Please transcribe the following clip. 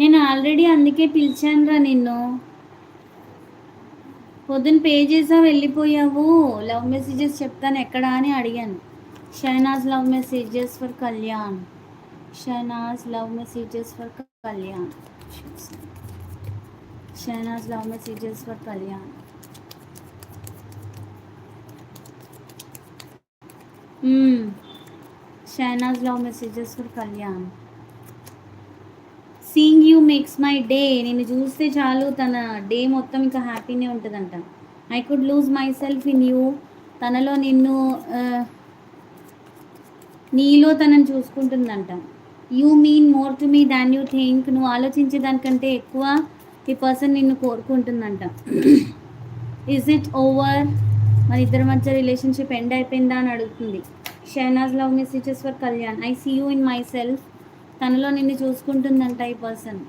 నేను ఆల్రెడీ అందుకే పిలిచానురా నిన్ను. పొద్దున్న పే చేసావు వెళ్ళిపోయావు. లవ్ మెసేజెస్ చెప్తాను ఎక్కడా అని అడిగాను. Shahnaz love messages for Kalyan. Shahnaz love messages for Kalyan. Shahnaz love messages for Kalyan. Shahnaz love messages for Kalyan. Seeing you makes my day. నేను చూస్తే చాలు తన డే మొత్తం ఇంకా హ్యాపీనే ఉంటుందంట. I could lose myself in you. తనలో నిన్ను నీలో తనని చూసుకుంటుందంట. You mean more to me than you think. నువ్వు ఆలోచించే దానికంటే ఎక్కువ ఈ పర్సన్ నిన్ను కోరుకుంటుందంట. Is it over? మన ఇద్దరి మధ్య రిలేషన్షిప్ ఎండ్ అయిపోయిందా అని అడుగుతుంది. Shahnaz love messages for Kalyan. I see you in myself. తనలో నిన్ను చూసుకుంటుందంట ఈ పర్సన్.